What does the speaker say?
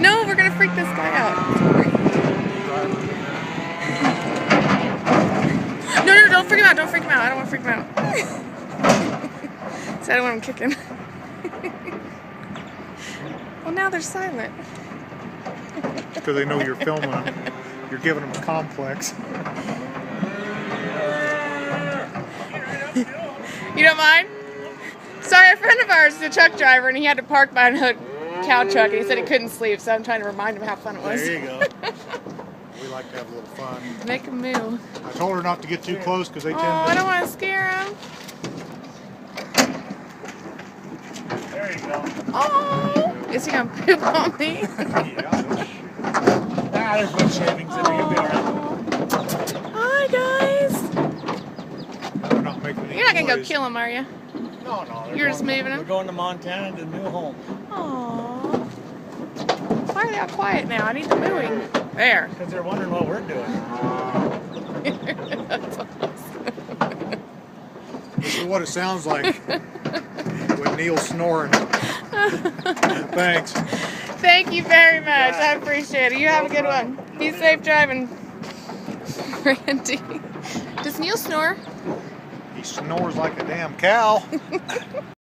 No, we're gonna freak this guy out. No, don't freak him out. Don't freak him out. I don't want to freak him out. So I don't want him kicking. Well, now they're silent. Because they know you're filming them. You're giving them a complex. You don't mind? Sorry, a friend of ours is a truck driver, and he had to park behind a cow truck, and he said he couldn't sleep, so I'm trying to remind him how fun it was. There you go. We like to have a little fun. Make him move. I told her not to get too close because they tend Oh, to... I don't want to scare him. There you go. Oh, is he going to poop on me? Yeah, there's no shavings in there. You'll be all right. Hi, guys. We're not making any You're not going to go noise. kill him, are you? No. You're just moving We're him? going to Montana to new home. Aww. Why are they all quiet now? I need the mooing. There. Because they're wondering what we're doing. That's awesome. This is what it sounds like when Neil's snoring. Thanks. Thank you very much. I appreciate it. You have a good one. Be safe driving. Randy. Does Neil snore? He snores like a damn cow.